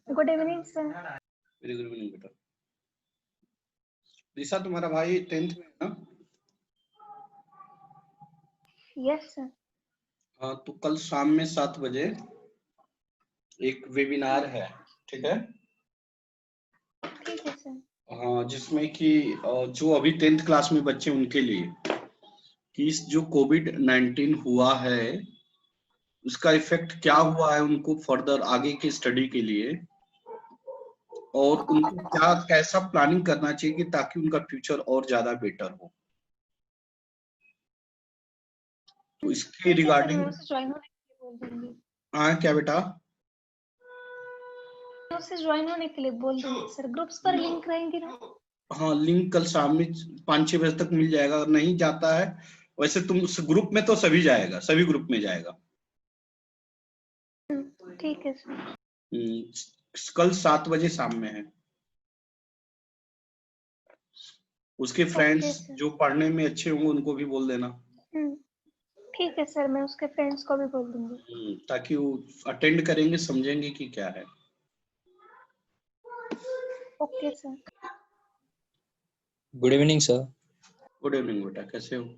Good evening sir. Very good evening बेटा। दिशा तुम्हारा भाई 10th में है ना? Yes sir. हाँ, तो कल शाम में 7 बजे एक वेबिनार है, ठीक है? ठीक है सर। हाँ, जिसमें कि जो अभी 10th क्लास में बच्चे उनके लिए कि इस जो कोविड-19 हुआ है उसका इफेक्ट क्या हुआ है उनको फर्दर आगे की स्टडी के लिए, और उनको क्या कैसा प्लानिंग करना चाहिए कि ताकि उनका फ्यूचर और ज्यादा बेटर हो। तो इसके रिगार्डिंग ज्वाइन होने के लिए बोल दूंगी। हाँ क्या बेटा? उससे ज्वाइन होने के लिए बोल दूंगी सर। ग्रुप्स पर लिंक रहेंगे ना? हाँ, लिंक कल शाम में 5-6 बजे तक मिल जाएगा। अगर नहीं जाता है वैसे तुम उस ग्रुप में तो सभी जाएगा, सभी ग्रुप में जाएगा। ठीक है सर। कल 7 बजे शाम में है। उसके फ्रेंड्स जो पढ़ने में अच्छे होंगे उनको भी बोल देना। ठीक है सर, मैं उसके फ्रेंड्स को भी बोल दूंगी। ताकि वो अटेंड करेंगे, समझेंगे कि क्या है। Okay sir. Good evening sir. Good evening बेटा, कैसे हो?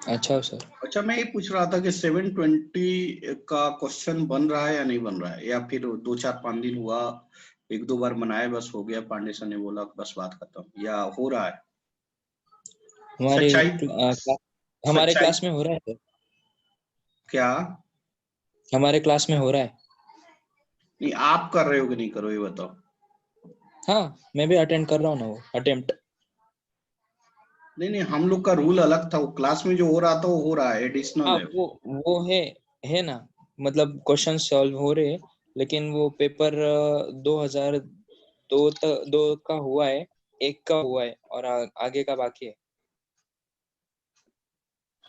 अच्छा हो सर। अच्छा, मैं ये पूछ रहा था कि 720 का क्वेश्चन बन रहा है या नहीं बन रहा है, या फिर 2-4-5 दिन हुआ, 1-2 बार बनाया बस हो गया, पांडे सर ने बोला बस बात खत्म, या हो रहा है? हमारे क्लास में हो रहा है सर। क्या? हमारे क्लास में हो रहा है। नहीं, आप कर रहे हो कि नहीं कर रहे हो ये बताओ। हाँ, मैं भी अटेंड कर रहा हूँ ना, वो अटेम्प्ट। नहीं, हम लोग का रूल अलग था, वो क्लास में जो हो रहा था वो हो रहा है, एडिशनल हाँ, है वो है ना, मतलब क्वेश्चन सॉल्व हो रहे हैं, लेकिन वो पेपर 2002 का हुआ है, 1 का हुआ है और आगे का बाकी है।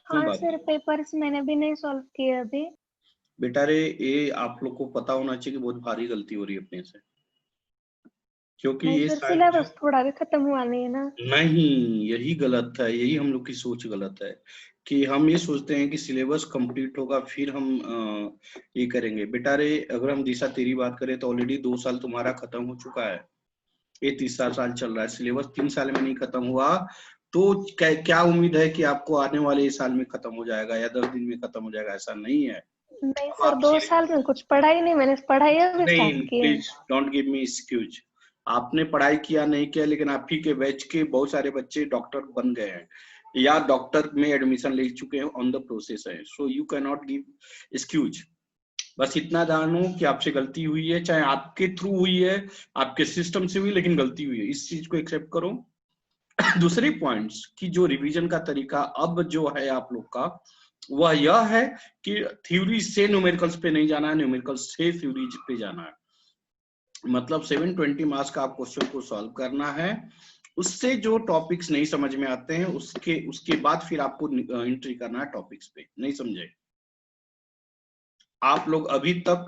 हाँ सर, पेपर्स मैंने भी नहीं सॉल्व किए अभी। बेटा रे, ये आप लोग को पता होना चाहिए कि बहुत भारी गलती हो रही है अपने से, क्योंकि नहीं ये सर, शायद सिलेबस थोड़ा भी खत्म हुआ नहीं है ना। नहीं, यही गलत है, यही हम लोग की सोच गलत है कि हम ये सोचते हैं कि सिलेबस कंप्लीट होगा फिर हम ये करेंगे। बेटा रे, अगर हम दिशा तेरी बात करें तो ऑलरेडी 2 साल तुम्हारा खत्म हो चुका है, ये तीसरा साल चल रहा है, सिलेबस 3 साल में नहीं खत्म हुआ, तो क्या उम्मीद है कि आपको आने वाले साल में खत्म हो जाएगा या 10 दिन में खत्म हो जाएगा? ऐसा नहीं है। नहीं सर, 2 साल में कुछ पढ़ा ही नहीं, मैंने पढ़ाई अभी स्टार्ट की है। Please don't give me excuse. आपने पढ़ाई किया नहीं किया, लेकिन आप ही के बैच के बहुत सारे बच्चे डॉक्टर बन गए हैं या डॉक्टर में एडमिशन ले चुके हैं, ऑन द प्रोसेस है, so you can not give excuse. बस इतना जानो कि आपसे गलती हुई है, चाहे आपके थ्रू हुई है, आपके सिस्टम से हुई, लेकिन गलती हुई है, इस चीज को एक्सेप्ट करो। दूसरे पॉइंट्स की जो रिवीजन का तरीका अब जो है आप लोग का, वह यह है कि थ्योरी से न्यूमेरिकल्स पे नहीं जाना है, न्यूमेरिकल्स से थ्योरी पे जाना है। मतलब 720 मार्क्स का आप क्वेश्चन को सॉल्व करना है, उससे जो टॉपिक्स नहीं समझ में आते हैं उसके बाद फिर आपको एंट्री करना है टॉपिक्स पे। नहीं समझे? आप लोग अभी तक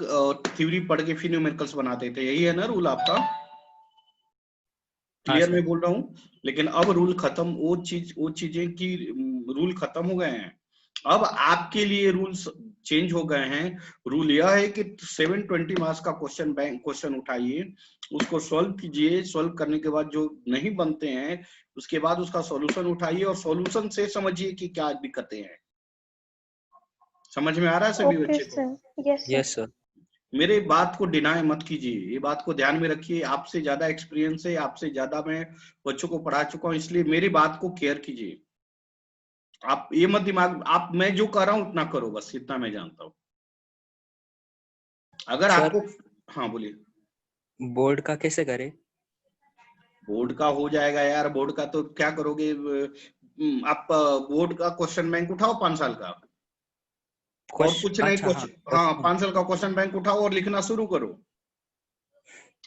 थ्योरी पढ़ के फिर न्यूमेरिकल्स बनाते थे, यही है ना रूल आपका? क्लियर मैं बोल रहा हूँ? लेकिन अब रूल खत्म, वो चीजें की रूल खत्म हो गए हैं। अब आपके लिए रूल्स चेंज हो गए हैं। रूल यह है कि 720 मार्क्स का क्वेश्चन उठाइए, उसको सॉल्व कीजिए, सॉल्व करने के बाद जो नहीं बनते हैं उसके बाद उसका सॉल्यूशन उठाइए और सॉल्यूशन से समझिए कि क्या दिक्कतें हैं। समझ में आ रहा है सभी बच्चे को? Yes sir. मेरे बात को डिनाई मत कीजिए, ये बात को ध्यान में रखिए। आपसे ज्यादा एक्सपीरियंस है, आपसे ज्यादा मैं बच्चों को पढ़ा चुका हूँ, इसलिए मेरी बात को केयर कीजिए। आप ये मत दिमाग, आप मैं जो कर रहा हूँ उतना करो, बस इतना मैं जानता हूँ। अगर सर आपको, हाँ बोलिए। बोर्ड का कैसे करे? बोर्ड का हो जाएगा यार, बोर्ड का तो क्या करोगे, आप बोर्ड का क्वेश्चन बैंक उठाओ 5 साल का, और कुछ नहीं, अच्छा हाँ क्वेश्चन, हाँ 5 साल का क्वेश्चन बैंक उठाओ और लिखना शुरू करो।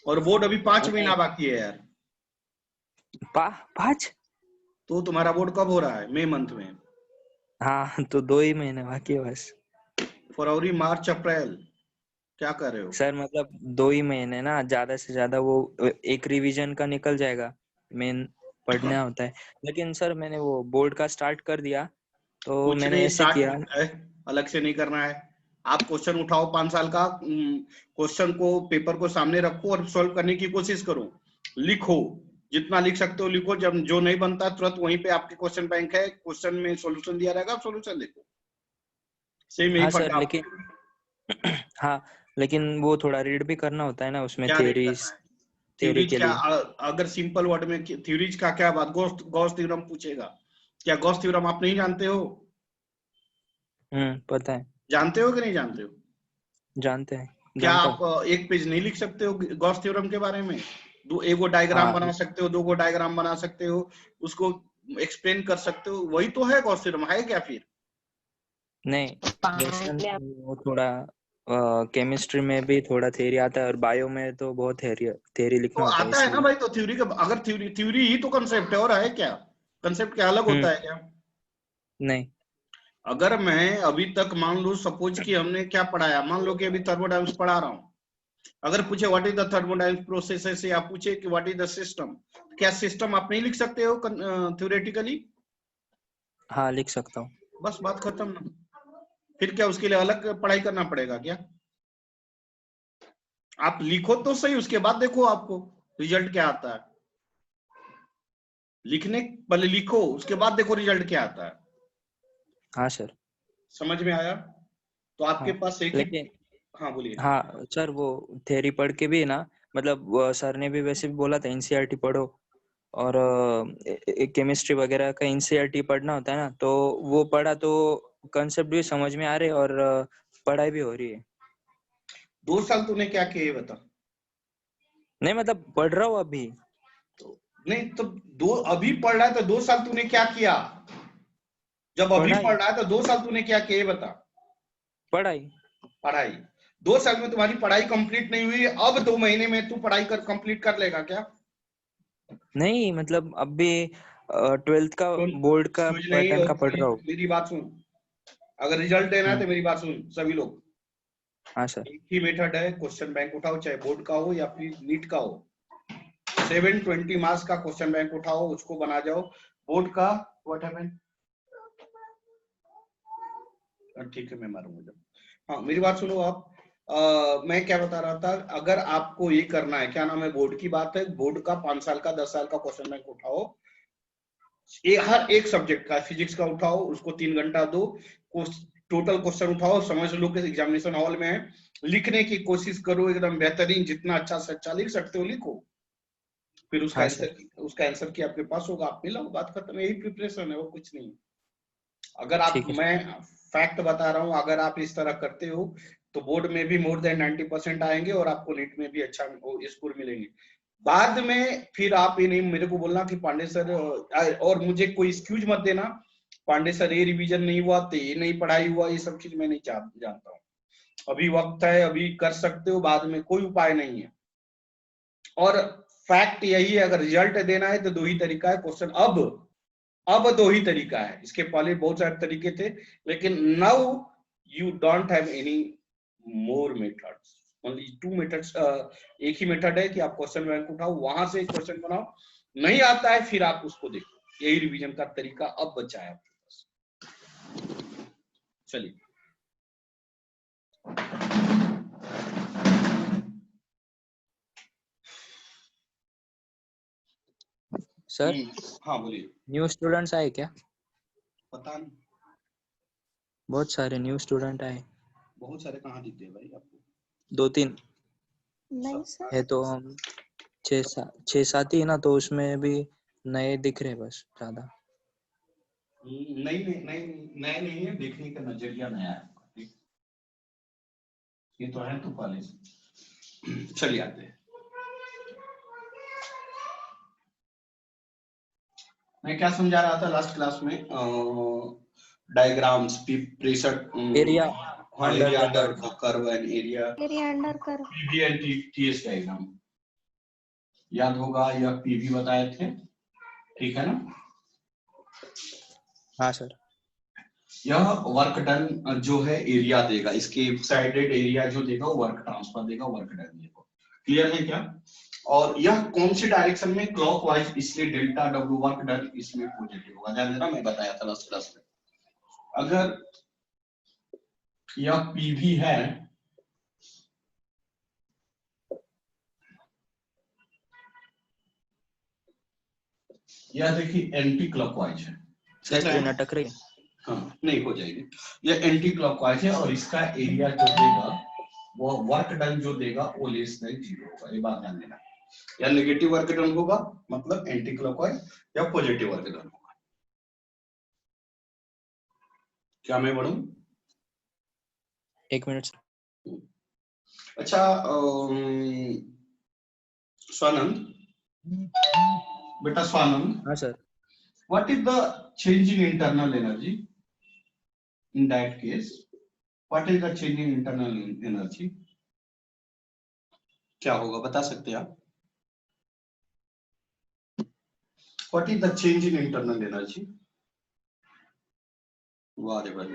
और बोर्ड अभी 5 नहीं महीना बाकी है यार। 5। तो तुम्हारा बोर्ड कब हो रहा है? मई मंथ में। हाँ तो 2 ही महीने बाकी है बस। फरवरी, मार्च, अप्रैल, क्या कर रहे हो? सर मतलब 2 ही महीने ना, ज्यादा से ज्यादा वो एक रिवीजन का निकल जाएगा, मेन पढ़ना होता है। लेकिन सर मैंने वो बोर्ड का स्टार्ट कर दिया, तो कुछ मैंने नहीं ऐसे किया। स्टार्ट अलग से नहीं करना है। आप क्वेश्चन उठाओ 5 साल का, क्वेश्चन को, पेपर को सामने रखो और सॉल्व करने की कोशिश करो। लिखो, जितना लिख सकते हो लिखो। जब जो नहीं बनता तुरंत वहीं पे आपके क्वेश्चन बैंक है, क्वेश्चन में सॉल्यूशन दिया रहेगा, सॉल्यूशन देखो। सेम यही हाँ सर फंडा लेकिन आपको। हाँ लेकिन वो थोड़ा रीड भी करना होता है ना उसमें, क्या रीड थ्योरीज, करना है? थ्योरी थ्योरीज के क्या, लिए। अगर सिंपल वर्ड में थ्योरीज का क्या बात, गॉस थ्योरम पूछेगा, क्या गॉस थ्योरम आप नहीं जानते हो? पता है। जानते हो कि नहीं जानते हो? जानते हैं, क्या जानता आप हूँ। एक पेज नहीं लिख सकते हो गॉस थ्योरम के बारे में? एगो डायग्राम हाँ बना सकते हो, 2 गो डायग्राम बना सकते हो, उसको एक्सप्लेन कर सकते हो, वही तो है गॉस थ्योरम, है क्या फिर? नहीं, वैसा नहीं, वो थोड़ा केमिस्ट्री में भी थोड़ा थ्योरी आता है, और बायो में तो बहुत थ्योरी थ्योरी तो लिखना होता है आता है ना इसलिए। भाई, तो थ्योरी का, अगर थ्योरी थ्योरी ही तो कंसेप्ट है, और है क्या? कंसेप्ट क्या अलग हम्म होता है क्या? नहीं। अगर मैं अभी तक, मान लो सपोज कि हमने क्या पढ़ाया, मान लो कि अभी थर्मोडायनामिक्स पढ़ा रहा हूँ, अगर पूछे what is the thermodynamics process है, या पूछे कि व्हाट इज द सिस्टम, क्या सिस्टम आप नहीं लिख सकते हो थ्योरेटिकली? हाँ लिख सकता हूँ। बस बात खत्म ना। फिर क्या उसके लिए अलग पढ़ाई करना पड़ेगा क्या? आप लिखो तो सही, उसके बाद देखो आपको रिजल्ट क्या आता है। लिखने पहले लिखो, उसके बाद देखो रिजल्ट क्या आता है। हाँ सर। समझ में आया? तो आपके हाँ पास एक ही, लेकिन हाँ बोलिए। हाँ सर, वो थ्योरी पढ़ के भी ना, मतलब सर ने भी वैसे भी बोला था एनसीईआरटी पढ़ो, और केमिस्ट्री वगैरह का एनसीईआरटी पढ़ना होता है ना, तो वो पढ़ा तो कंसेप्ट भी समझ में आ रहे, और पढ़ाई भी हो रही है। 2 साल तूने क्या किया ये बता? नहीं मतलब पढ़ रहा हूँ अभी। तो नहीं तो, दो अभी पढ़ रहा है तो 2 साल तूने क्या किया? जब अभी पढ़ाई, पढ़ रहा है तो 2 साल तूने क्या किया ये बता? पढ़ाई। पढ़ाई। 2 साल में तुम्हारी पढ़ाई कंप्लीट नहीं हुई, अब 2 महीने में तू पढ़ाई कर कंप्लीट कर लेगा क्या? नहीं मतलब अभी 12th का सुन, बोर्ड का समझ नहीं, पैटर्न और का पढ़ रहा हूँ। मेरी बात सुन। अगर रिजल्ट देना है हम्म तो मेरी बात सुन सभी लोग। हाँ सर। एक ही मेथड है, क्वेश्चन बैंक उठाओ, चाहे बोर्ड का हो या फिर नीट का हो। 720 मार्क्स का क्वेश्चन बैंक उठाओ, उसको बना जाओ। बोर्ड का व्हाट हैपेंड, ठीक है मैं मारूंगा जब। हाँ मेरी बात सुनो आप। मैं क्या बता रहा था, अगर आपको ये करना है, क्या नाम है, बोर्ड की बात है, बोर्ड का 5 साल का 10 साल का क्वेश्चन बैंक उठाओ। हर एक सब्जेक्ट का, फिजिक्स का उठाओ, उसको 3 घंटा दो, टोटल क्वेश्चन उठाओ, समझ लो कि एग्जामिनेशन हॉल में है, लिखने की कोशिश करो एकदम बेहतरीन, जितना अच्छा से अच्छा लिख सकते हो लिखो। फिर हाँ सर। उसका आंसर की आपके पास होगा, आप मिलाओ, बात खत्म। यही प्रिपरेशन है, वो कुछ नहीं। अगर आप, ठीक है। मैं फैक्ट बता रहा हूँ, अगर आप इस तरह करते हो तो बोर्ड में भी मोर देन 90% आएंगे, और आपको नीट में भी अच्छा स्कोर मिलेंगे। बाद में फिर आप ये नहीं मेरे को बोलना कि पांडे सर, और मुझे कोई एक्सक्यूज मत देना, पांडे सर ये रिवीजन नहीं हुआ तो ये नहीं पढ़ाई हुआ, ये सब चीज मैं नहीं जानता हूँ। अभी वक्त है, अभी कर सकते हो, बाद में कोई उपाय नहीं है। और फैक्ट यही है, अगर रिजल्ट देना है तो 2 ही तरीका है क्वेश्चन, अब 2 ही तरीका है, इसके पहले बहुत सारे तरीके थे, लेकिन now you don't have any more methods, only 2 methods. एक ही मेथड है कि आप क्वेश्चन बैंक उठाओ, वहां से क्वेश्चन बनाओ, नहीं आता है फिर आप उसको देखो। यही रिवीजन का तरीका अब बचा है आपके पास। चलिए सर हाँ बोलिए। न्यू स्टूडेंट्स आए क्या? पता नहीं, बहुत सारे न्यू स्टूडेंट आए। बहुत सारे कहाँ दिखते हैं भाई आपको? 2-3 नहीं सर। है तो हम 6-7 ही है ना, तो उसमें भी नए दिख रहे बस ज्यादा। नहीं नहीं नहीं, नए नहीं है, देखने का नजरिया नया है आपका, ठीक? ये तो है तो कॉलेज। चलिए आते हैं। मैं क्या समझा रहा था लास्ट क्लास में? Diagrams, pressure, area area under under the curve and area, area under कर। पीवी एंड टीएस डायग्राम याद होगा, या पीवी बताए थे, ठीक है ना? हाँ सर। यह वर्क डन जो है एरिया देगा, इसके साइडेड एरिया जो देगा वो वर्क ट्रांसफर देगा, वर्क डन देगा। क्लियर है क्या? और यह कौन सी डायरेक्शन में? क्लॉकवाइज, इसलिए डेल्टा डब्ल्यू वर्क डन इसमें पॉजिटिव होगा। ध्यान देना, मैं बताया था लास्ट क्लास में। अगर यह पीवी है, यह देखिए एंटी क्लॉकवाइज है, स्क्रीन अटक रही है। हाँ नहीं हो जाएगी। यह एंटी क्लॉकवाइज है और इसका एरिया जो देगा वो वर्क डन जो देगा वो लेस देन 0 होगा। ये बात ध्यान देना, या नेगेटिव वर्क डन होगा मतलब एंटी क्लॉकवाइज, या पॉजिटिव वर्क डन होगा। क्या मैं बढ़ूं? 1 मिनट। अच्छा स्वानंद, बेटा स्वानंद, हाँ sir. What is the change in internal energy in that case? What is the change in internal energy? क्या होगा बता सकते हैं आप? What is the change in internal energy? वाह रे वाह,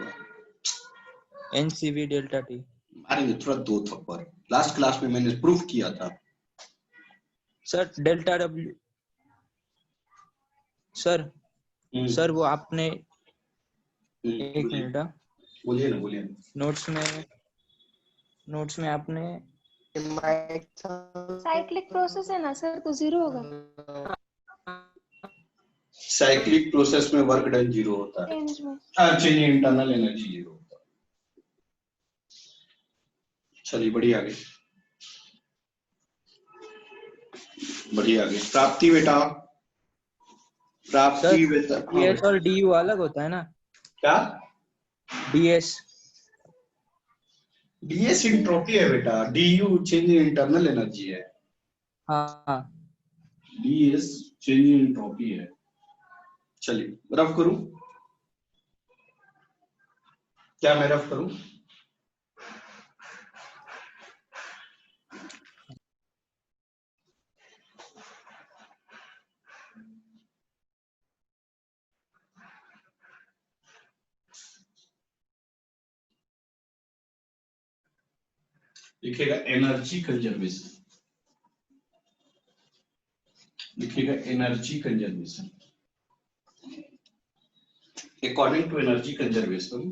एनसीवी डेल्टा टी। मारेंगे थोड़ा 2 थप्पड़। लास्ट क्लास में मैंने प्रूफ किया था sir delta W. Sir sir वो आपने एक बोलिए मिनट, बोलिए ना, बोलिए। नोट्स में आपने साइक्लिक प्रोसेस है ना सर, तो 0 होगा। साइक्लिक प्रोसेस में वर्क डन 0 होता है, चेंज में चेंज इन इंटरनल एनर्जी 0 होता है। चलिए बढ़िया आगे, बढ़िया आगे। प्राप्ति बेटा, प्राप्ति सर बेटा। हाँ डीएस बेटा, और डीयू अलग होता है ना? क्या? डीएस डीएस एंट्रोपी है बेटा, DU change in internal energy है। हाँ। डीएस चेंज इन एंट्रोपी है। चलिए रफ करूं, क्या मैं रफ करूं? लिखिएगा एनर्जी कंजर्वेशन, लिखिएगा energy conservation. According to energy conservation,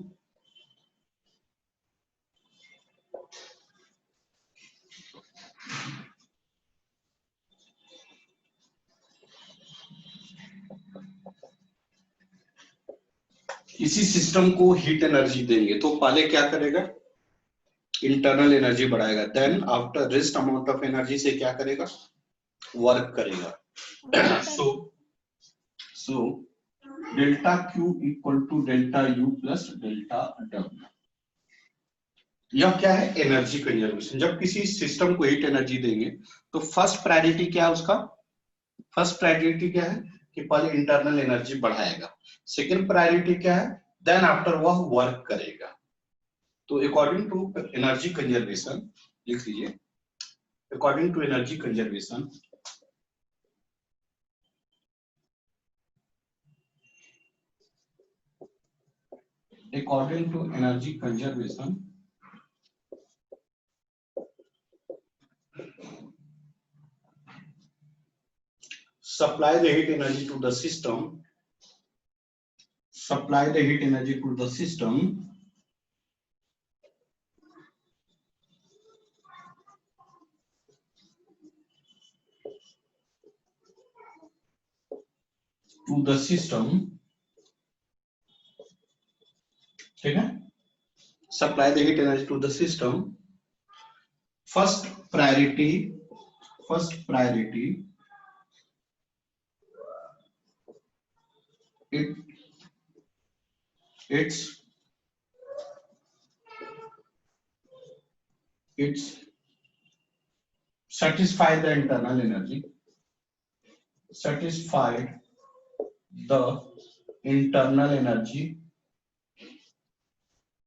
किसी सिस्टम को हीट एनर्जी देंगे तो पहले क्या करेगा? इंटरनल एनर्जी बढ़ाएगा, then after rest amount of energy से क्या करेगा? वर्क करेगा। So delta Q equal to delta you plus delta डब्ल्यू। यह क्या है? Energy conservation. जब किसी सिस्टम को हीट एनर्जी देंगे तो फर्स्ट प्रायोरिटी क्या है उसका? फर्स्ट प्रायोरिटी क्या है कि पहले इंटरनल एनर्जी बढ़ाएगा। सेकंड प्रायोरिटी क्या है? देन आफ्टर वह वर्क करेगा। तो अकॉर्डिंग टू एनर्जी कंजर्वेशन लिख लीजिए, according to energy conservation, according to energy conservation, supply the heat energy to the system, supply the heat energy to the system ठीक है? Supply the heat energy to the system first priority it's satisfy the internal energy,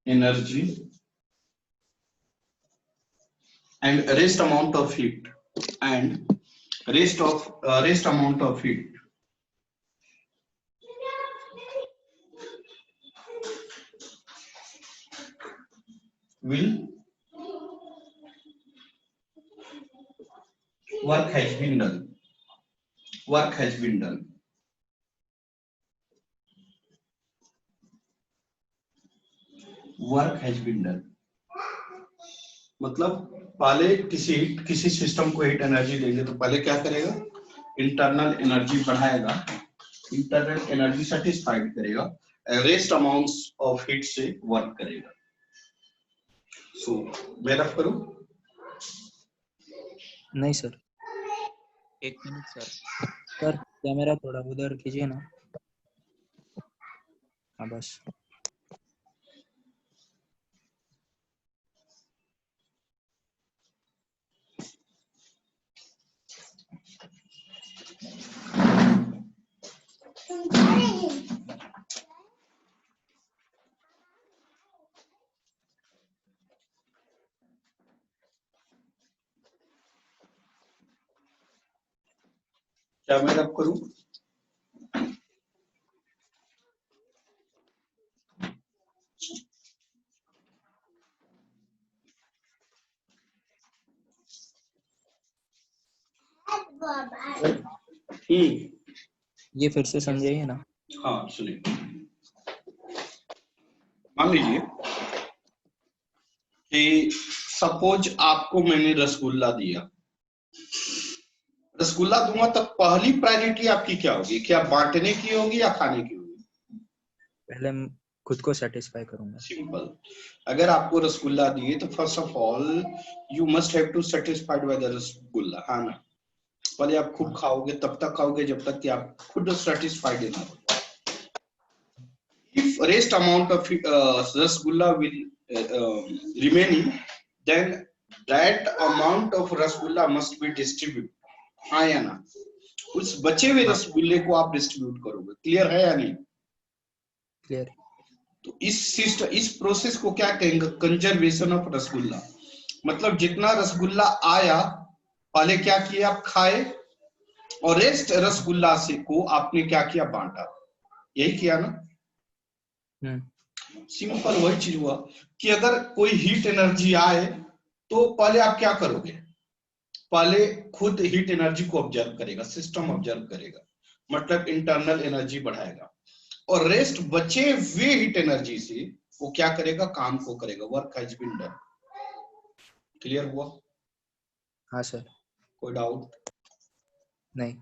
and rest amount of heat will work has been done. मतलब पहले किसी system को heat energy देंगे तो पहले क्या करेगा, इंटरनल एनर्जी बढ़ाएगा, इंटरनल एनर्जी सेटिस्फाइड करेगा, रेस्ट अमाउंट्स ऑफ हीट से वर्क करेगा. सो मैं रफ करूं? नहीं सर, एक मिनट सर. सर कैमरा थोड़ा उधर कीजिए ना. हाँ बस. क्या मैं रफ करूं? ये फिर से समझाइए ना. हाँ सुनिए, मान लीजिए कि सपोज आपको मैंने रसगुल्ला दिया, रसगुल्ला दूंगा तो पहली प्रायोरिटी आपकी क्या होगी? क्या बांटने की होगी या खाने की होगी? पहले खुद को सेटिस्फाई करूंगा. सिंपल. अगर आपको रसगुल्ला दिए तो first of all you must have to satisfied by the rasgulla, हाँ ना? पहले आप खूब खाओगे, तब तक खाओगे जब तक कि आप खुद सेटिस्फाइड ना हो. If rest amount of rasgulla will remaining, then that amount of rasgulla must be distributed. हाँ या ना? उस बचे हुए रसगुल्ले को आप डिस्ट्रीब्यूट करोगे. क्लियर है या नहीं? क्लियर. तो इस प्रोसेस को क्या कहेंगे? Conservation of rasgulla. मतलब जितना रसगुल्ला आया पहले क्या किया, आप खाए, और रेस्ट रसगुल्ला से को आपने क्या किया, बांटा. यही किया ना? सिंपल वही चीज हुआ कि अगर कोई हीट एनर्जी आए तो पहले आप क्या करोगे? पहले खुद हीट एनर्जी को ऑब्जर्व करेगा, सिस्टम ऑब्जर्व करेगा, मतलब इंटरनल एनर्जी बढ़ाएगा, और रेस्ट बचे हुए हीट एनर्जी से वो क्या करेगा, काम को करेगा. Work has been done. Clear हुआ? हाँ सर. कोई डाउट? नहीं.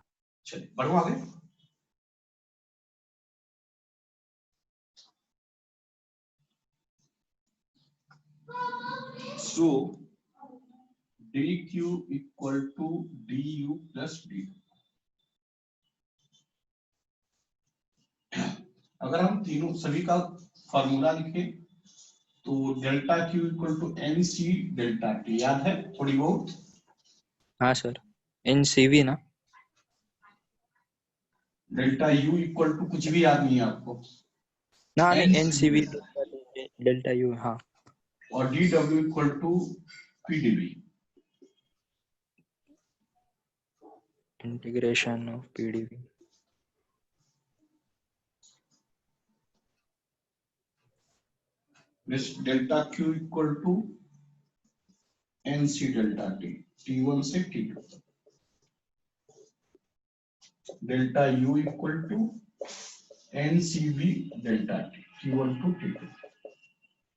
चलिए बढ़ो आगे. So dq equal to du plus d. अगर हम तीनों सभी का फॉर्मूला लिखें तो delta Q equal to n C delta t. याद है थोड़ी बहुत? हाँ सर. NCV ना. डेल्टा यू इक्वल टू कुछ भी याद नहीं है आपको? ना नहीं, NCV डेल्टा यू. हाँ. और डी डब्ल्यू equal to PdV. Integration of PdV. This delta Q equal to NC delta T, T1 से T2. Delta U equal to NCV delta T, T1 to T2.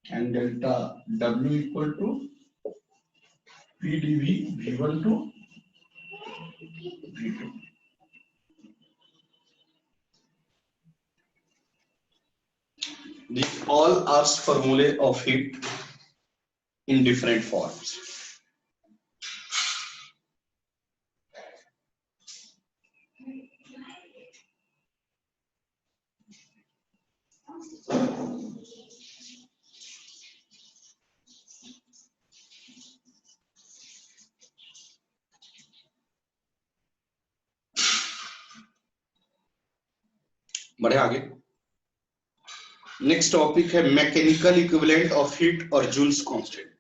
And delta W equal to PdV V1 to V2. These all are formulae of heat in different forms. बढ़े आगे। Next topic है mechanical equivalent of heat और Joule's constant.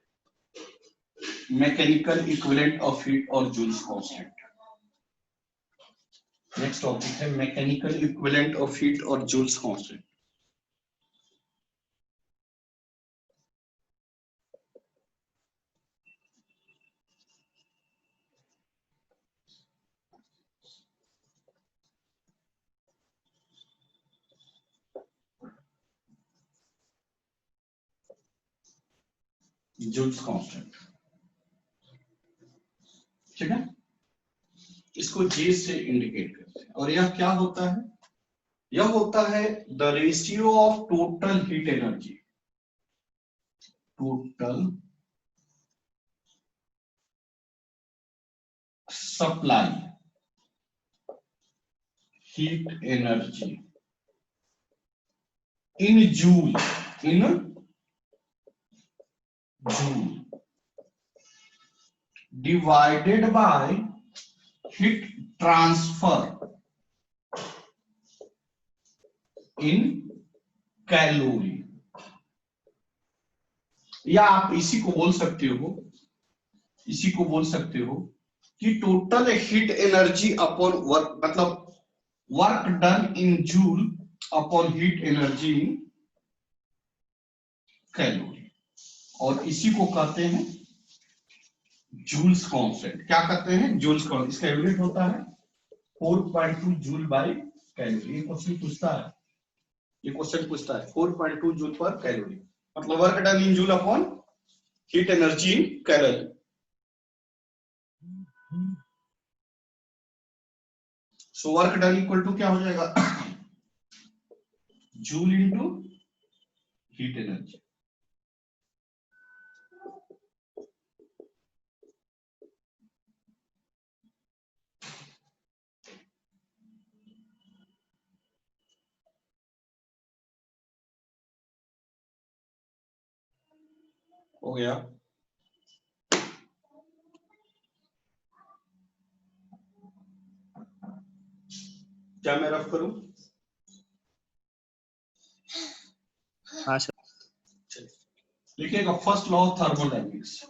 Mechanical equivalent of heat और Joule's constant. Next topic है mechanical equivalent of heat और Joule's constant. Joule's constant, ठीक है, इसको जे से इंडिकेट करते हैं। और यह क्या होता है? यह होता है the ratio of total heat energy, total supply heat energy in joule, in joule divided by heat transfer in calorie। या आप इसी को बोल सकते हो, इसी को बोल सकते हो कि total heat energy upon work, मतलब work done in joule upon heat energy in calorie. और इसी को कहते हैं जूल्स कांस्टेंट। क्या कहते हैं? Joules constant. इसका यूनिट होता है 4.2 जूल बाय कैलोरी। ये क्वेश्चन पूछता है, ये क्वेश्चन पूछता है 4.2 जूल पर कैलोरी, मतलब work done in joule upon heat energy in calorie. So work done equal to क्या हो जाएगा? Joule into heat energy. हो गया? क्या मैं रफ करूं? हाँ सर। लिखिएगा first law of thermodynamics,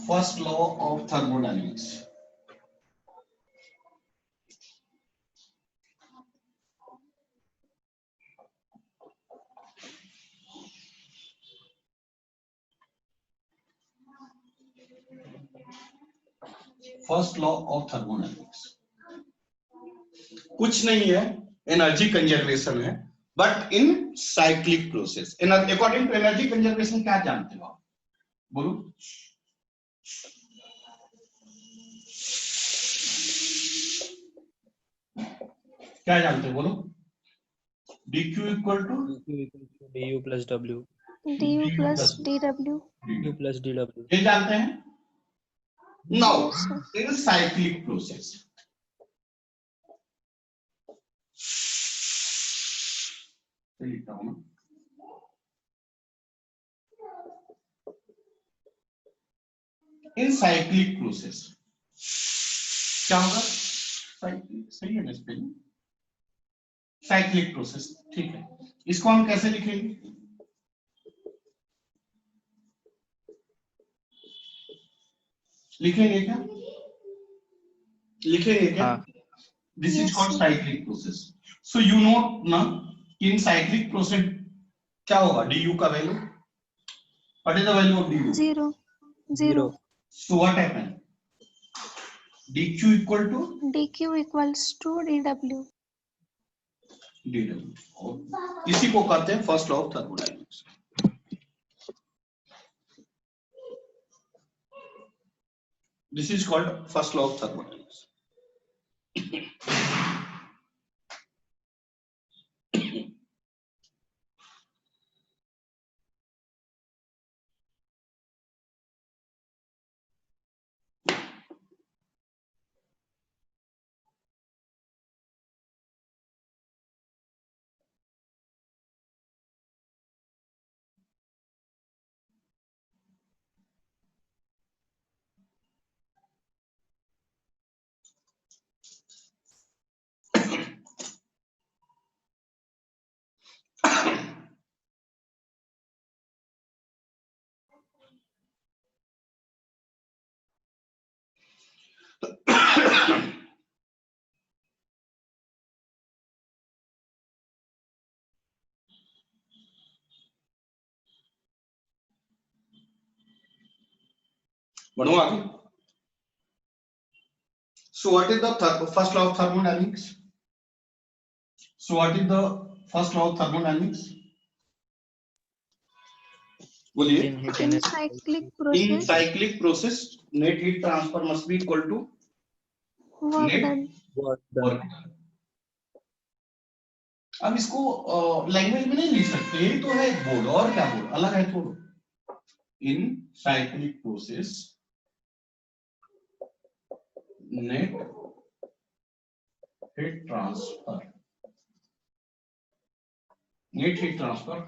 first law of thermodynamics. First law of thermodynamics कुछ नहीं है, एनर्जी कंजर्वेशन है, but in cyclic process. According to energy conservation क्या जानते हो आप? बोलो। क्या जानते हो? बोलो। dq equal to du plus w, du plus dw। u plus dw। ये जानते हैं? Now Yes, sir। इन साइक्लिक प्रोसेस लिखता हूं, इन साइक्लिक प्रोसेस क्या होगा? साइक्लिक, सही है ना स्पेलिंग? साइक्लिक प्रोसेस, ठीक है। इसको हम कैसे लिखेंगे? लिखेंगे क्या? लिखेंगे क्या? हाँ। This is Yes, called sir। Cyclic process. So you know ना इन साइक्लिक प्रोसेस क्या होगा? du का value, what is the value of du? 0 0। 0। So what happen? dq equal to dq equals to dw। dw। इसी को कहते हैं first law of thermodynamics. This is called first law of thermodynamics. बढ़ो आगे। So what is the first law of thermodynamics? So what is the first law of thermodynamics? बोलिए। In heat In energy cyclic In process, cyclic process, net heat transfer must be equal to work net done. work done. work done. अब इसको language में नहीं लिख सकते, ये तो है बोर्ड, और क्या बोर्ड अलग है थोड़ा। इन cyclic process net heat transfer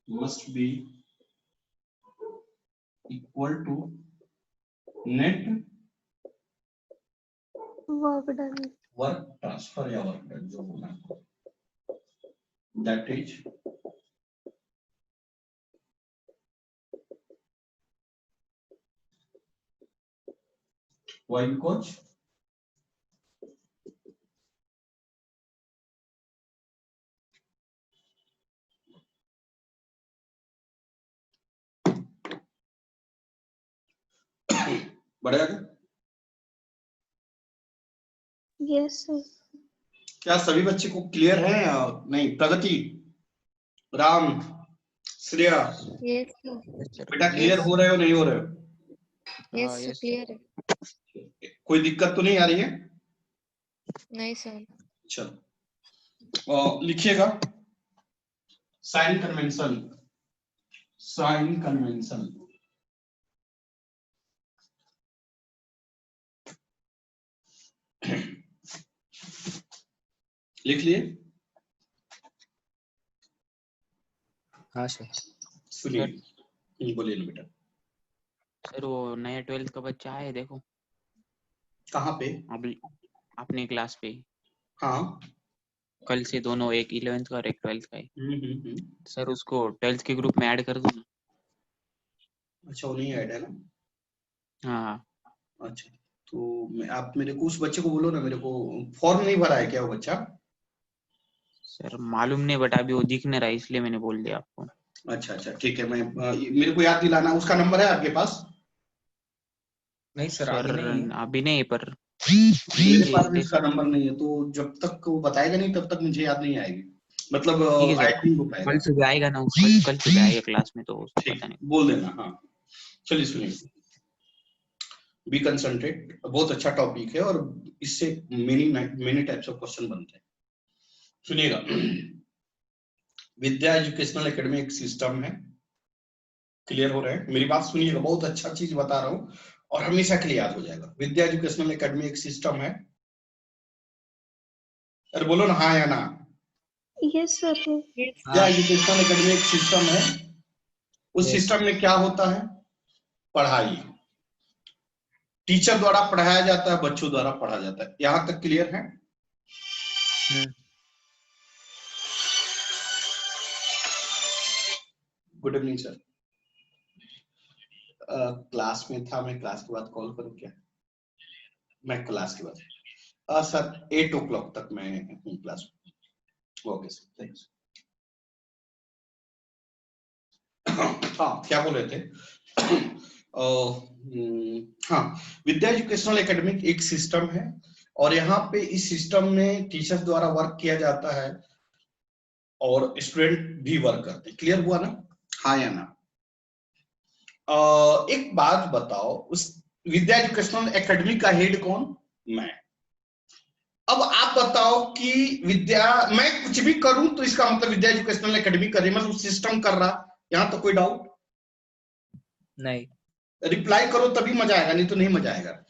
must be equal to net Work done. work transfer या work done जो होना, that is why because बढ़ेगा Yes, sir. क्या सभी बच्चे को क्लियर है या नहीं? प्रगति, राम, श्रेया, Yes, sir. बेटा क्लियर हो रहे हो नहीं हो रहे हो? Yes, sir. Clear है। कोई दिक्कत तो नहीं आ रही है? नहीं सर। चलो लिखिएगा साइन कन्वेंशन लिख लिए? हाँ सर। सुनिए, बोलिए ना बेटा। सर वो नया 12th का बच्चा है देखो, कहाँ पे? अभी अपने क्लास पे। हाँ, कल से दोनों, एक 11th का और एक 12th का है। सर हम्म। उसको 12th के ग्रुप में ऐड कर दूं? अच्छा, वो नहीं ऐड है ना? हाँ। अच्छा, तो आप मेरे को उस बच्चे को बोलो ना, मेरे को फॉर्म नहीं भरा है क्या वो बच्चा? सर मालूम नहीं, बट अभी वो दिख नहीं रहा है, इसलिए मैंने बोल दिया आपको। अच्छा ठीक है, मैं मेरे को याद दिलाना। उसका नंबर है आपके पास? नहीं सर, अभी नहीं, पर मेरे पास भी उसका नंबर नहीं है, तो जब तक वो बताएगा नहीं तब तक मुझे याद नहीं आएगी, मतलब ऐड नहीं हो पाएगा। कल सुबह आएगा ना, कल सुबह आएगा क्लास में, तो उसको पता नहीं। बोल देना। हाँ चलिए सुनिए, बी कंसंट्रेट बहुत अच्छा टॉपिक है और इससे मेनी टाइप्स ऑफ क्वेश्चन बनते हैं। सुनिएगा, विद्या एजुकेशनल एकेडमी एक सिस्टम है। क्लियर हो रहा है? मेरी बात सुनिएगा, बहुत अच्छा चीज बता रहा हूँ और हमेशा के लिए याद हो जाएगा। विद्या एजुकेशनल एकेडमी एक सिस्टम है। अरे बोलो ना हाँ या ना। Yes, sir. विद्या एजुकेशनल एकेडमी एक सिस्टम है। उस सिस्टम में क्या होता है? पढ़ाई टीचर द्वारा पढ़ाया जाता है, बच्चों द्वारा पढ़ा जाता है। यहां तक क्लियर है? Good evening sir. क्लास में था, मैं क्लास के बाद कॉल करूं क्या? मैं क्लास के बाद सर 8 o'clock तक मैं हूँ क्लास में। Okay sir, thanks. हाँ क्या बोल रहे थे? हाँ, विद्या एजुकेशनल एकेडमिक एक सिस्टम है और यहाँ पे इस सिस्टम में टीचर्स द्वारा वर्क किया जाता है और स्टूडेंट भी वर्क करते हैं। क्लियर हुआ ना? हाँ या ना? एक बात बताओ, उस विद्या एजुकेशनल एकेडमी का हेड कौन? मैं। अब आप बताओ कि मैं कुछ भी करूं तो इसका मतलब विद्या एजुकेशनल एकेडमी कर रही, मतलब सिस्टम कर रहा। यहां तो कोई डाउट नहीं। रिप्लाई करो तभी मजा आएगा, नहीं तो नहीं मजा आएगा।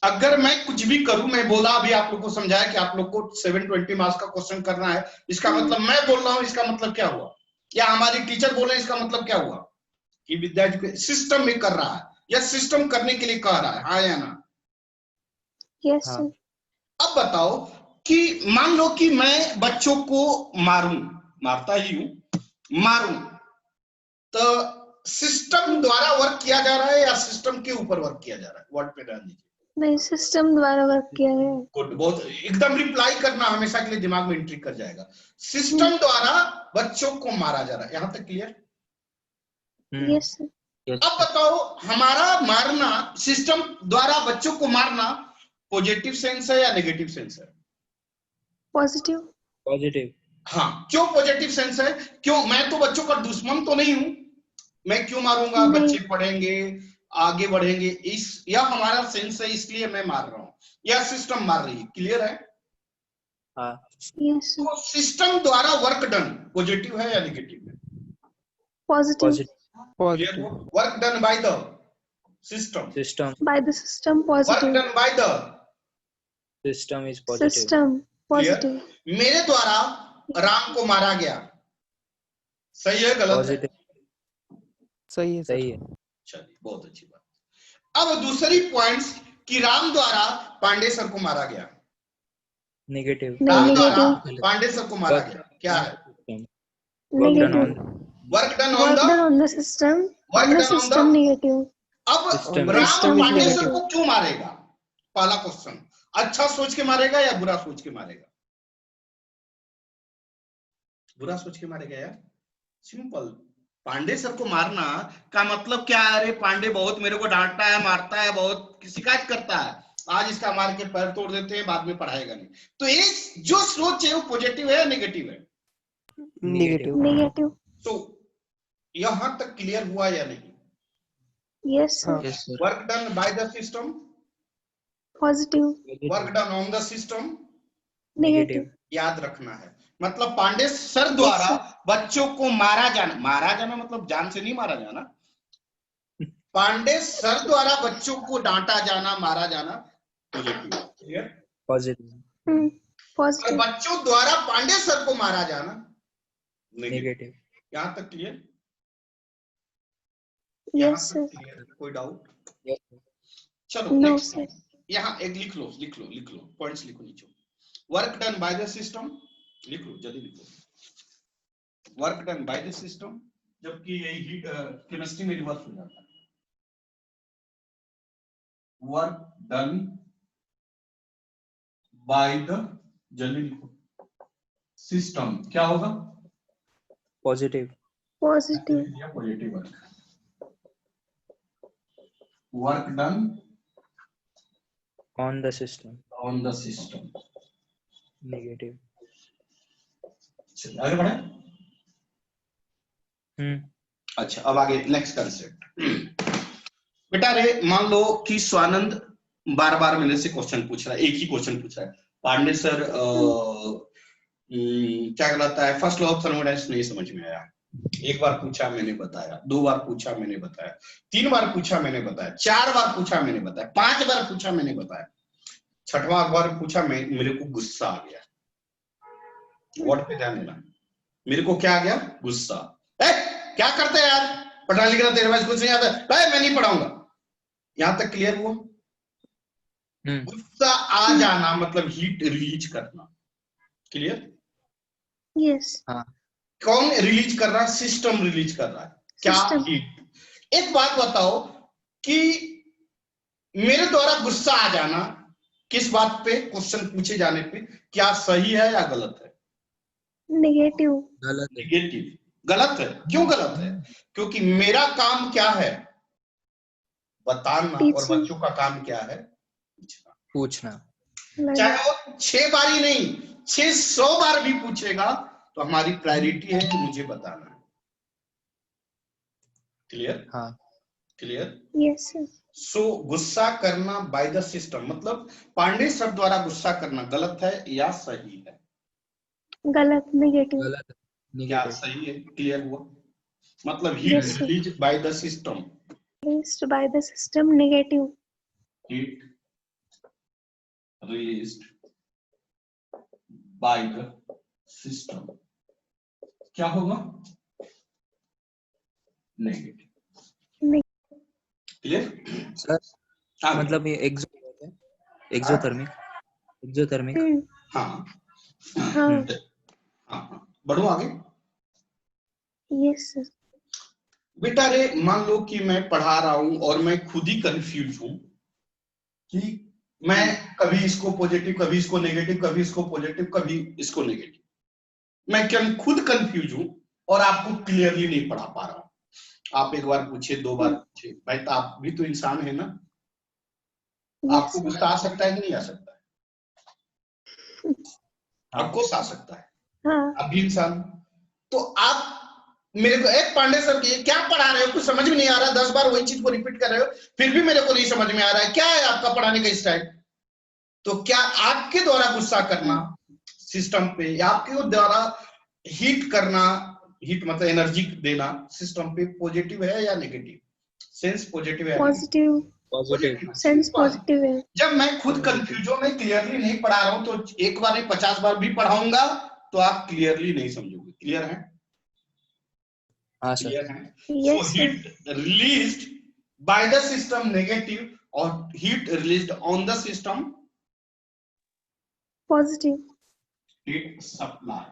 अगर मैं कुछ भी करूं, मैं बोला अभी आप लोग को समझाया कि आप लोग को 720 मार्क्स का क्वेश्चन करना है, इसका मतलब मैं बोल रहा हूं, इसका मतलब क्या हुआ? या हमारी टीचर बोले, इसका मतलब क्या हुआ? कि विद्या सिस्टम में कर रहा है या सिस्टम करने के लिए कह रहा है। हाँ या ना? Yes, sir. अब बताओ कि मान लो कि मैं बच्चों को मारता ही हूं, मारूं, तो सिस्टम द्वारा वर्क किया जा रहा है या सिस्टम के ऊपर वर्क किया जा रहा है? वर्ड पे ध्यान दीजिए। नहीं, सिस्टम द्वारा वर्क किया है। गुड, बहुत एकदम रिप्लाई करना, हमेशा के लिए दिमाग में एंट्री कर जाएगा। सिस्टम द्वारा बच्चों को मारा जा रहा है। यहां तक क्लियर? Yes, sir. अब बताओ, हमारा मारना, सिस्टम द्वारा बच्चों को मारना पॉजिटिव सेंस है या नेगेटिव सेंस है? पॉजिटिव। पॉजिटिव। हाँ, क्यों पॉजिटिव सेंस है? क्यों? मैं तो बच्चों का दुश्मन तो नहीं हूं, मैं क्यों मारूंगा? नहीं। बच्चे पढ़ेंगे, आगे बढ़ेंगे, इस यह हमारा सेंस है, इसलिए मैं मार रहा हूं, यह सिस्टम मार रही है। क्लियर है? हाँ। यस तो सिस्टम द्वारा वर्क डन पॉजिटिव है या नेगेटिव है? Positive. Clear? Work done by the system by the system work positive. Done by the system is positive. System positive. मेरे द्वारा राम को मारा गया, सही है गलत है? पॉजिटिव। सही है सर। सही है। चलिए, बहुत अच्छी बात। अब दूसरी पॉइंट्स कि राम द्वारा पांडे सर को मारा गया। नेगेटिव। राम द्वारा नेगेटिव। पांडे सर को मारा गया, क्या है? Negative. Work done work done on on the system. Work on the done on system the. Negative. अब System Ram System is Pandey sir negative. को क्यों मारेगा? पहला क्वेश्चन, अच्छा सोच के मारेगा या बुरा सोच के मारेगा? बुरा सोच के मारेगा यार, सिंपल। पांडे सर को मारना का मतलब क्या है? अरे पांडे बहुत मेरे को डांटता है, मारता है, बहुत शिकायत करता है, आज इसका मार के पैर तोड़ देते हैं, बाद में पढ़ाएगा नहीं। तो ये जो सोच है वो पॉजिटिव है या नेगेटिव है? नेगेटिव। नेगेटिव। तो यहां तक क्लियर हुआ या नहीं? Yes sir. Yes sir. Work done by the system, positive. Work done on the system negative. याद रखना है। मतलब पांडे सर द्वारा बच्चों को मारा जाना मतलब जान से नहीं मारा जाना, पांडे सर द्वारा बच्चों को डांटा जाना, मारा जाना पॉजिटिव। पॉजिटिव। और पॉजिटिव। बच्चों द्वारा पांडे सर को मारा जाना नेगेटिव। नेगेटिव। यहां तक क्लियर? Yes sir. कोई डाउट? चलो नो नेक्स्ट, सर। यहाँ एक लिख लो पॉइंट्स लिखो नीचे। Work done by the system, लिख लो जल्दी लिखो। Work done by the system, जबकि यही हीट केमिस्ट्री में रिवर्स हो जाता है। वर्क डन बाय द, जल्दी लिखो, सिस्टम क्या होगा? Positive. Positive. Positive work done on the system. On the system negative. आगे बढ़े। अच्छा, अब आगे नेक्स्ट कंसेप्ट। बेटा रे, मान लो कि स्वानंद बार बार मेरे से क्वेश्चन पूछ रहा है, एक ही क्वेश्चन पूछ रहा है, पांडे सर क्या कहलाता है फर्स्ट लॉ ऑफ थर्मोडायनेमिक्स नहीं समझ में आया। एक बार पूछा मैंने बताया, 2 बार पूछा मैंने बताया, 3 बार पूछा मैंने बताया, 4 बार पूछा मैंने बताया, 5 बार पूछा मैंने बताया, 6वां बार पूछा मेरे को गुस्सा आ गया। वर्ड पे ध्यान देना, मेरे को क्या आ गया? गुस्सा। क्या करते हैं यार, पढ़ना लिखना तेरे पास कुछ नहीं आता, मैं नहीं पढ़ाऊंगा। यहां तक क्लियर हुआ? गुस्सा आ जाना मतलब हीट रिलीज करना। क्लियर? यस। कौन रिलीज कर रहा है? सिस्टम रिलीज कर रहा है। क्या? हीट। एक बात बताओ कि मेरे द्वारा गुस्सा आ जाना किस बात पे, क्वेश्चन पूछे जाने पे, क्या सही है या गलत है? नेगेटिव। नेगेटिव। गलत है। क्यों गलत है? क्योंकि मेरा काम क्या है? बताना, और बच्चों का काम क्या है? पूछना। चाहे वो 6 बार ही नहीं 600 बार भी पूछेगा तो हमारी प्रायोरिटी है कि मुझे बताना है। क्लियर? हाँ। क्लियर? Yes sir. सो गुस्सा करना बाय द सिस्टम मतलब पांडे सर द्वारा गुस्सा करना गलत है या सही है? गलत। नेगेटिव। गलत। क्या सही है? क्लियर हुआ? मतलब heat release by the system, released by the system negative. Heat released by the system क्या होगा? नेगेटिव। क्लियर? सर मतलब ये एक्सोथर्मिक। हाँ हाँ। हाँ, बढ़ो आगे। Yes sir. बेटा रे, मान लो कि मैं पढ़ा रहा हूं और मैं खुद ही कंफ्यूज हूं कि मैं कभी इसको पॉजिटिव, कभी इसको नेगेटिव, कभी इसको पॉजिटिव, कभी इसको नेगेटिव। मैं खुद कंफ्यूज हूं और आपको क्लियरली नहीं पढ़ा पा रहा हूं। आप एक बार पूछे, 2 बार पूछे, भाई तो आप भी तो इंसान है ना, आपको Yes, गुस्सा आ सकता है कि नहीं आ सकता है? आपको आ सकता है, हाँ, आप भी इंसान। तो आप मेरे को एक पांडे सर की क्या पढ़ा रहे हो, कुछ समझ में नहीं आ रहा, 10 बार वही चीज को रिपीट कर रहे हो, फिर भी मेरे को नहीं समझ में आ रहा है, क्या है आपका पढ़ाने का स्टाइल? तो क्या आपके द्वारा गुस्सा करना सिस्टम पे, या आपके द्वारा हीट करना, हीट मतलब एनर्जी देना सिस्टम पे, पॉजिटिव है या नेगेटिव? सेंस पॉजिटिव है या पॉजिटिव, पॉजिटिव। सेंस पॉजिटिव है। जब मैं खुद कंफ्यूज हूं, मैं क्लियरली नहीं पढ़ा रहा हूं, तो एक बार नहीं 50 बार भी पढ़ाऊंगा तो आप क्लियरली नहीं समझोगे। क्लियर है? हाँ सर। क्लियर है? Yes, So sir. heat released by the system negative or heat released on the system Positive. heat supply.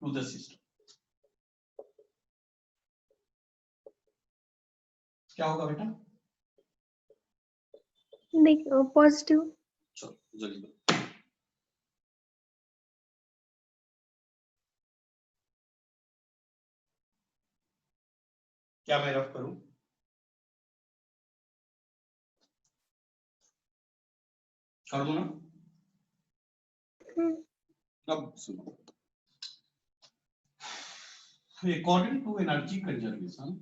To the system. क्या होगा बेटा? Positive. चलो जल्दी। क्या मैं रफ करूं? कर दूं ना? अब सुनो, according to energy conservation,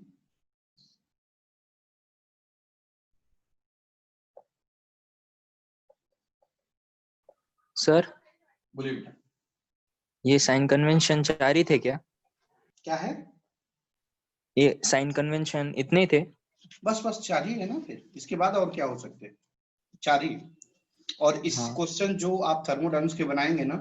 sir बोलिए बेटा। ये साइन कन्वेंशन 4 ही थे क्या? क्या है? ये साइन कन्वेंशन इतने ही थे? बस 4 ही है ना, फिर इसके बाद और क्या हो सकते हैं? 4 ही। और इस हाँ। क्वेश्चन जो आप थर्मोडायनामिक्स के बनाएंगे ना,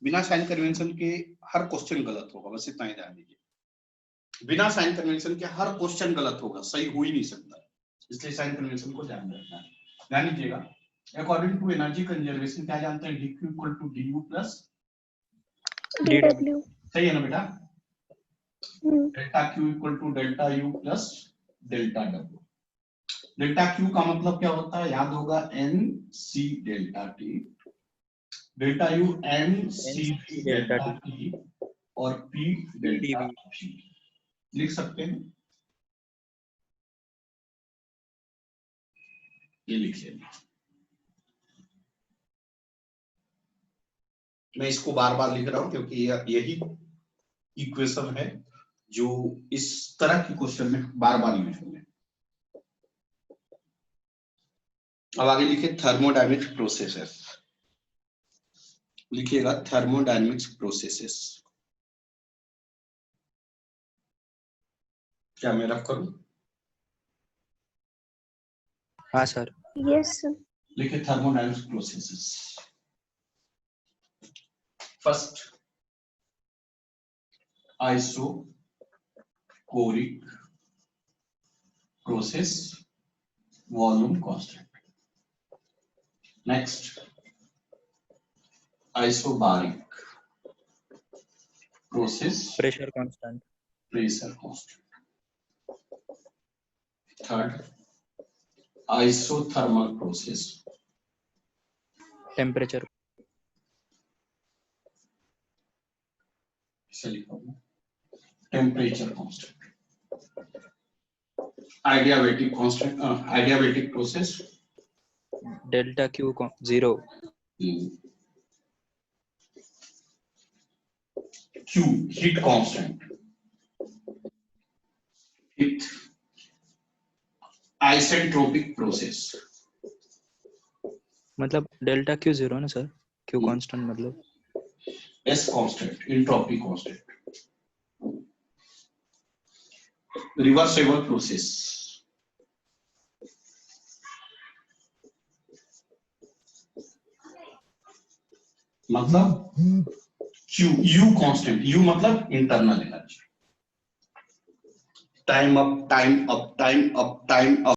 बिना साइन कन्वेंशन के हर क्वेश्चन गलत होगा, बस इतना ही ध्यान दीजिए। बिना साइन कन्वेंशन के हर क्वेश्चन गलत होगा, सही हो ही नहीं सकता, इसलिए साइन कन्वेंशन को ध्यान रखना है। ध्यान दीजिएगा, अकॉर्डिंग टू एनर्जी कंजर्वेशन क्या जानते हैं? dq equal to du plus dW. सही है ना बेटा? Delta Q equal to delta you plus delta W. Delta Q का मतलब क्या होता है? याद होगा, एन सी delta T, delta U N सी डेल्टा टी और पी डेल्टा वी। लिख सकते हैं, ये लिख लेना। मैं इसको बार बार लिख रहा हूं क्योंकि यही इक्वेशन है जो इस तरह की क्वेश्चन में बार बार यूज होंगे। अब आगे लिखिए थर्मोडायनेमिक्स प्रोसेसेस। लिखिएगा थर्मोडायनेमिक्स प्रोसेसेस। क्या मैं रफ करूं? हाँ सर। Yes, sir. लिखिए thermodynamics processes. First isochoric process, volume constant. Next isobaric process, pressure constant. Pressure constant. Third isothermal process, temperature. Temperature constant. adiabatic process, delta Q 0। Q heat constant. Fifth isentropic process. मतलब delta Q 0 ना sir? Q constant मतलब S constant, entropy constant. Reversible process. मतलब Q U constant, U मतलब internal energy. Time up, time up, time up, time up.